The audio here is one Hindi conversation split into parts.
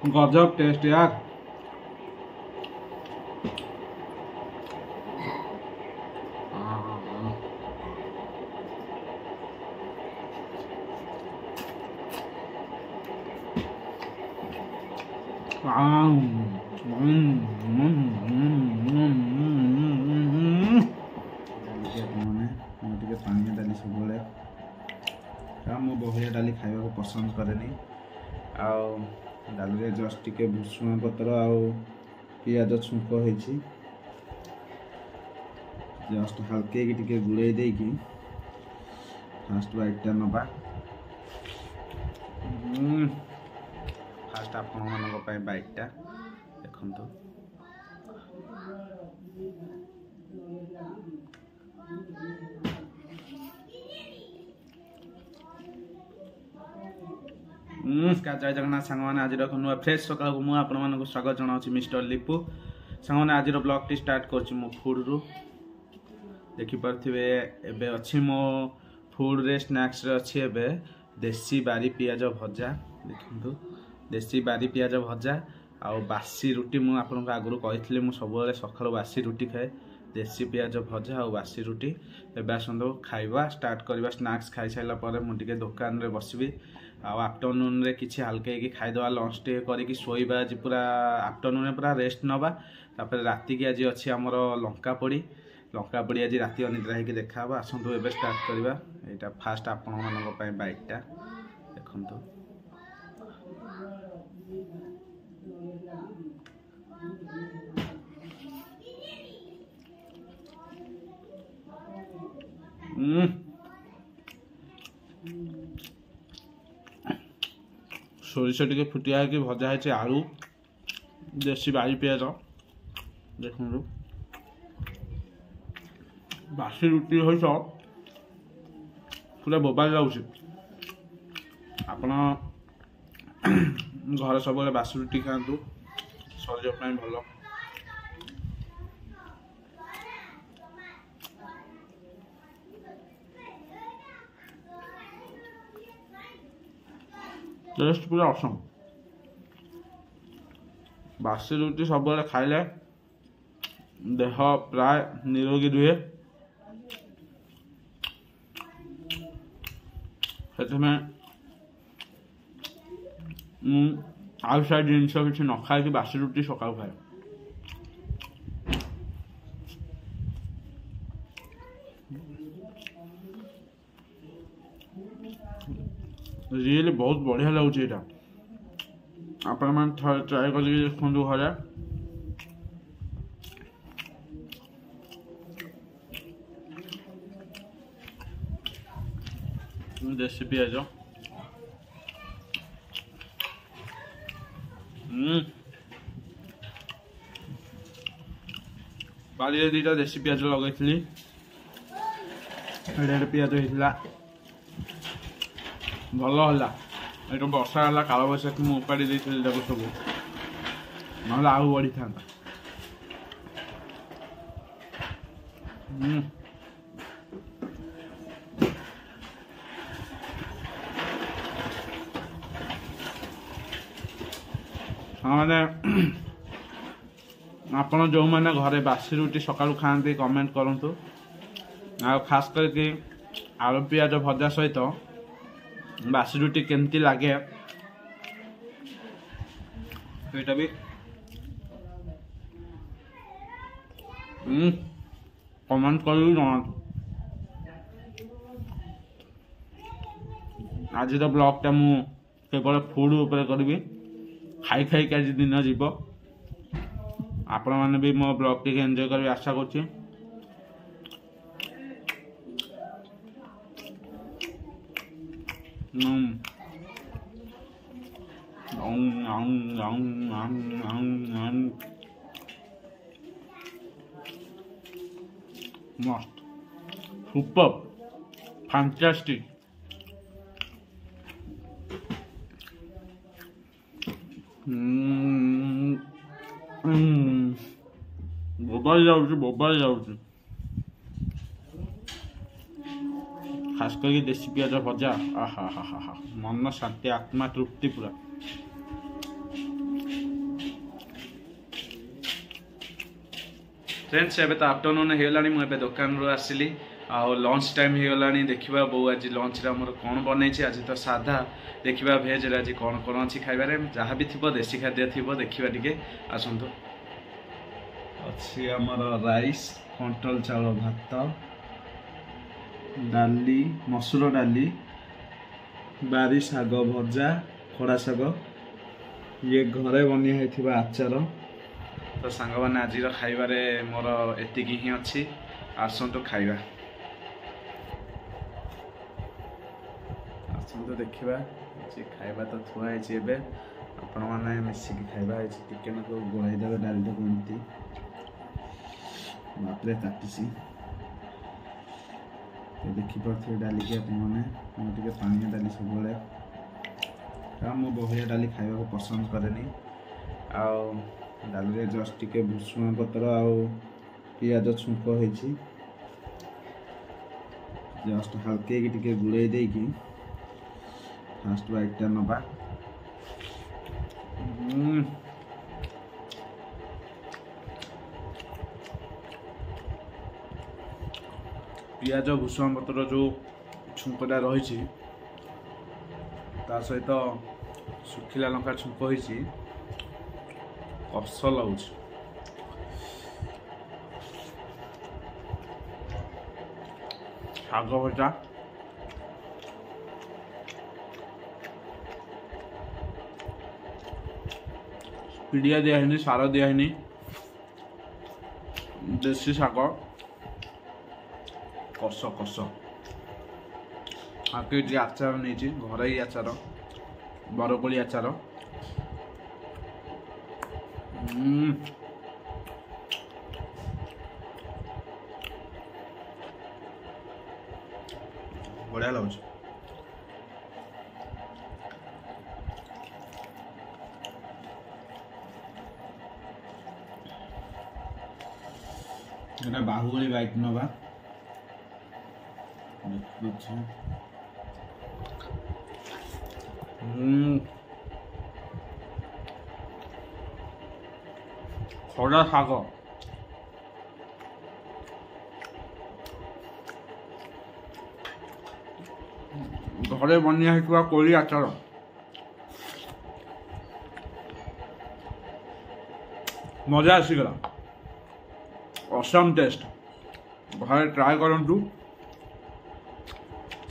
गजब टेस्ट यार। पानी डाली सब बहलिया डाली खावा पसंद करेनी। डाली जस्ट टिके भुसुंगा पत्र आउ पियाज छुंक होइछि जस्ट हल्के टिके गुड़े देकी फास्ट बाइटा नबा। फास्ट आपण मानक पय बाइटा देखंतु। नमस्कार जय जगन्नाथ सांग मैंने आज नुआ फ्रेश सकाल को मुझे स्वागत जनाऊँ मिस्टर लिपु सांग मैंने आज ब्लॉग टी स्टार्ट कर मो फूड रु देखिपे एबे अच्छी मो फूड रे स्नैक्स रे अच्छी एबे देसी बारी पियाज भजा देखु देसी बारी पियाज भजा आउ बासी रुटी मु आपन आगु कही मुझे सब सका बासी रुटी खाए देसी पियाज भजा और बासी रुटी एवं आसतु खाइबा स्टार्ट करवा स्नैक्स खाई सारा पर मुझे दुकान रे बसबी आफ्टरनून रे किसी हल्के खाईदे लंच टे करके शोबा आज पूरा आफ्टरनून पूरा रेस्ट नवा तापर राति की आज अच्छी आमर लंका पोड़ी आज राति अनिद्रा होगी देखा आसतु एवं स्टार्ट करवा यहाँ फास्ट आपण मान बाइकटा देखु। सोरिष टे फुटिया कि भजा है आलू देसी बारी पियाज देखु बासी रुटी सहित पूरा बोबा जाऊँ आपण घर सब बासी रुटी खातु शरीर भल। टेस्ट पूरा असम बासी रुटी सब खाइले देह प्राय निरोगी रुहे आउटसाइड जिनस किसी न खाई बासी रुटी सका खाए रियली बहुत बढ़िया लगुच आपण मैंने ट्राए कर देखु घरे देसी पियाज बाड़ी दीटा देसी पियाज लगे पियाज होता भल है ये वर्षा है काल बैशाखी मुझे उपाड़ी देती सब ना आउ बढ़ी था। हाँ मैंने आपण जो मैंने घरे बासी रुटी सका खाते कमेंट करूँ आ खास करके आलू पियाज भजा सहित बासी रुटी केमती लगे ये भी कमेंट कर आज तो ब्लॉग टा मु केवल फूड ऊपर करी खाई खाई आज दिन जीव आपण मैंने भी मो ब्लॉग टी एंजॉय कर आशा कर। मस्त सुपर फैंटास्टिक बोबाई जाऊँ खास करके देसी पियाज भजा आहा हा हा हा मन शांति आत्मा तृप्ति पूरा फ्रेंड्स एबे तो आफ्टरनून होगलानी मुझे दुकान रू आसिली आ लंच टाइम होगलानी देखा बो आज लंच रे हमर कौन बनई आज तो साधा देखा भेज रे आज कौन कौन अच्छी खाइबारे जहाँ भी थी देसी खाद्य थी देखा टे आसतु अच्छी आमर राइस कंट्रोल चाउल भात डाली मसूर डाली बारी शाग भजा खड़ा शाग ये घरे बनी होता आचार तो सांग मैंने आज खाइबारे मोर एतिकी ही अच्छी आसतु खाइबा आसतु देखा खाइबा तो थुआ है आपण मैंने मिसिकी खाइबा टिके ना गोलैदेवे डाली को एमती बापरे ताटिसी तो देखिपे डाली की आपने पानी डाली सब मु बहिया डाली खाइबा को पसंद करेनी डाली जस्ट टिके भुसुंगा पत्र आउ पियाज छुंक होइछि जस्ट हल्के की टिके गुड़े देकी फास्ट बाइटा नबा पियाज भुसुंगा पत्र जो छुंकटा रही सहित सुखिला लंका छुंक होइछि कस लगुच शाग भजा पिड़िया दियानी सार दियानी देसी शाग कस कस आके जी आचार नहीं घर ही आचार बरकोली आचार बढ़िया लगुच बाहुबली बाइट नवा खड़ा शाग घरे बनिया कोली आचार मजा आसीगला असम टेस्ट घरे ट्राए करंतु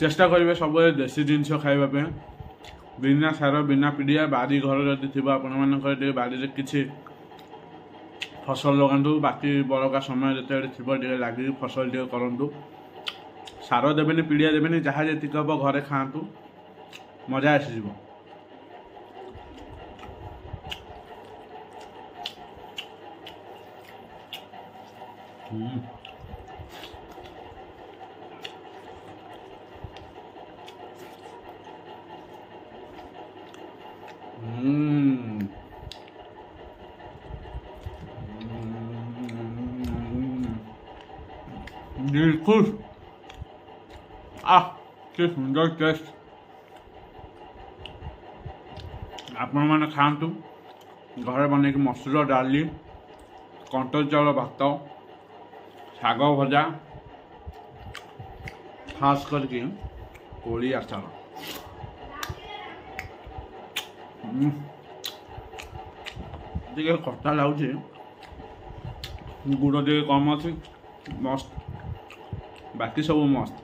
चेष्टा करेंगे सब देसी जिनस खाइबा बिना सार बिना पिड़िया बारी घर जदि थी आपण बाड़ी किसी फसल लगातु बाकी बड़का समय जिते थी लगे फसल टे करूँ सार देवे पिड़िया देवे जहाँ जी हम घरे खातु मजा आसीज बिल्कुल के सुंदर टेस्ट आपण मैंने खातु घर बन मसूर डाली कंट्रोल चाउल भात शाग भजा खास करके कोली आचार टे खट्टा लगुच गुड़ टे कम अच्छी मस्त बाकी सब मस्त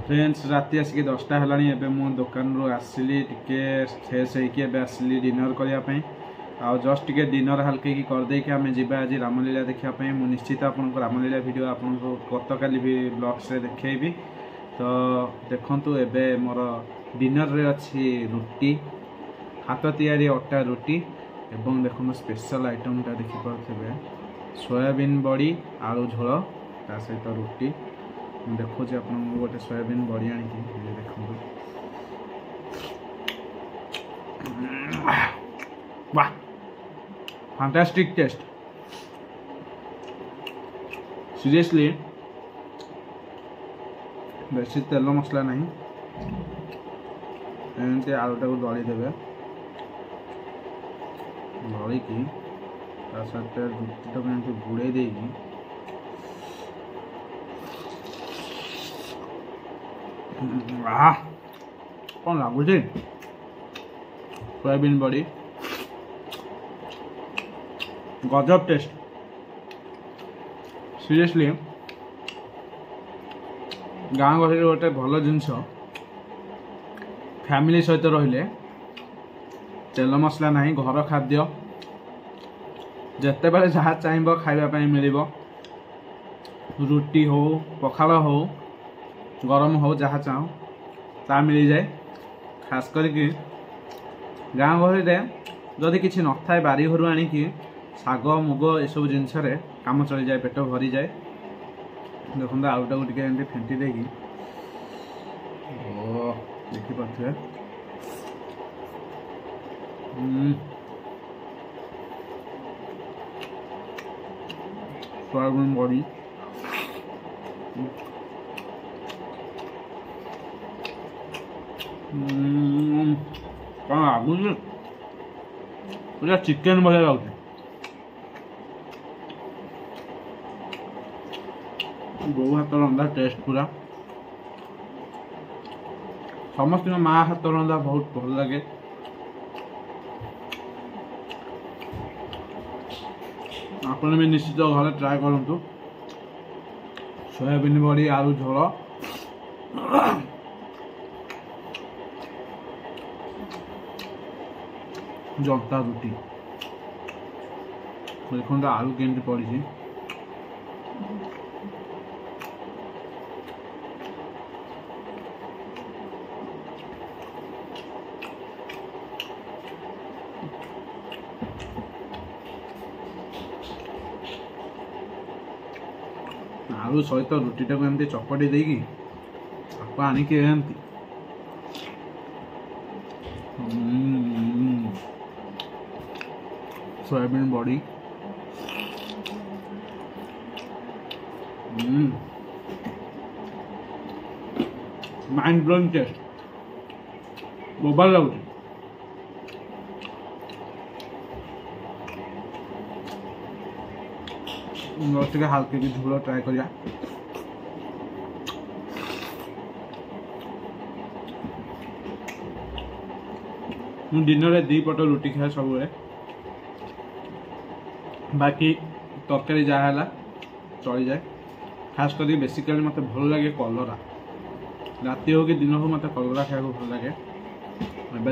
फ्रेंड्स राति आसिक 10टा है मो दुकान रू आसली टिके फ्रेश होकर आसली डिनर करने आ जस्ट टिके डिनर हल्के की करदे आम जा आज रामलीला देखापी मुझे निश्चित आपको रामलीला वीडियो आपको गत काली भी ब्लॉग्स रे देखेबी तो देखंतु एबे मोर डिनर रे अच्छी रुटी हाथ तैयारी अटा रुटी एवं देखो स्पेशल आइटमटा देखिपे सोयाबीन बड़ी आलू झोल ता सहित रुटी देखो आपको गोटे सोयाबीन बड़ी आनी देखो वाह फैंटास्टिक टेस्ट सीरियसली बेसी तेल मसला नहीं एमती आलूटा को दली देवे दलिकी ତା ସହିତ ରୁଟିଟାକୁ ଏମିତି ବୁଡ଼େଇ ଦେଇକି କ'ଣ ଲାଗୁଛି ସୋୟାବିନ୍ ବଡ଼ି ଗଜବ ଟେଷ୍ଟ ସିରିୟସଲି ଗାଁ ଗହଳିରେ ଗୋଟେ ଭଲ ଜିନିଷ ଫ୍ୟାମିଲି ସହିତ ରହିଲେ ତେଲ ମସଲା ନାହିଁ ଘର ଖାଦ୍ୟ ଯେତେବେଳେ ଯାହା ଚାହିଁବ ଖାଇବା ପାଇଁ ମିଳିବ ରୁଟି ହଉ ପଖାଳ ହଉ ଗରମ ହଉ ଯାହା ଚାହୁଁ ତା ମିଳିଯାଏ ଖାସ୍ କରିକି ଗାଁ ଗହଳିରେ ଯଦି କିଛି ନଥାଏ ବାରି ଘରୁ ଆଣିକି ଶାଗ ମୁଗ ଏସବୁ ଜିନିଷରେ କାମ ଚଳିଯାଏ ପେଟ ଭରିଯାଏ ଦେଖନ୍ତୁ ଆଳୁଟାକୁ ଟିକେ ଏମିତି ଫେଣ୍ଟି ଦେଇକି ଦେଖିପାରୁଥିବେ ସୋୟାବିନ୍ ବଡ଼ି କ'ଣ ଲାଗୁଛି ପୁରା ଚିକେନ୍ ଭଳିଆ ଲାଗୁଛି ବୋଉ ହାତ ରନ୍ଧା ଟେଷ୍ଟ ପୁରା ସମସ୍ତଙ୍କ ମା ହାତ ରନ୍ଧା ବହୁତ ଭଲ ଲାଗେ ଆପଣ ବି ନିଶ୍ଚିତ ଘରେ ଟ୍ରାଏ କରନ୍ତୁ ସୋୟାବିନ୍ ବଡ଼ି ଆଳୁ ଝୋଳ ଜନ୍ତା ରୁଟି ଦେଖନ୍ତୁ ଆଳୁ କେମିତି ପଡ଼ିଛି आलू सहित रुटीटा को एमती चपटी देगी आपको आनिकी एमती सोयाबीन बड़ी माइंड ब्लोइंग टेस्ट मोबाइल लगुच हल्के की झोल ट्राए करिया दिन में 2 पट रुटी खाए सब बाकी तरकारी जहाँ चली जाए खास कर बेसिकली मत भल लगे कलरा राति हो कि दिन हो मत कलरा खाया भल लगे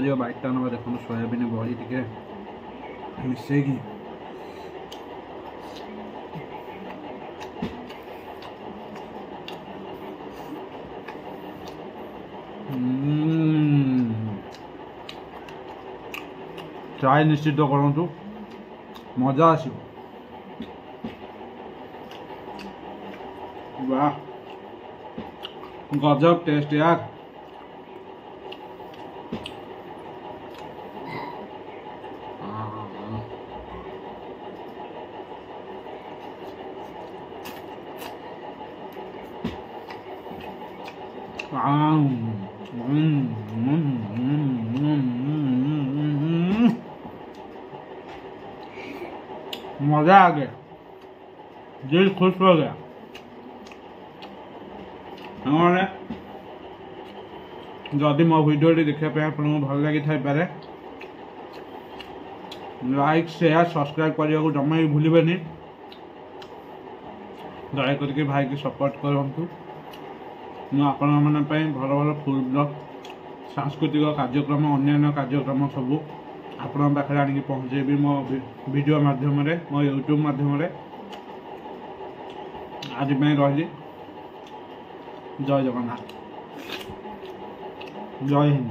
जो बाइटा ना देखो सोयाबीन बड़ी टे मिसे ट्राए निश्चित करूँ मजा आसो वाह गजब टेस्ट यार मजा आ गया दिल खुश हो गया हमारे जदि मो वीडियो देखा आपको भल लगी थाईपे लाइक शेयर सब्सक्राइब करने को जमा भी भूलें दया करके भाई की सपोर्ट करूँ आपण मैंने भल भल फुड ब्लॉग सांस्कृतिक कार्यक्रम अन्य कार्यक्रम सबू आपण पाखे आनिक पहुँचेबी मो वीडियो माध्यम मो यूट्यूब माध्यम आज रही जय जगन्नाथ जय हिंद।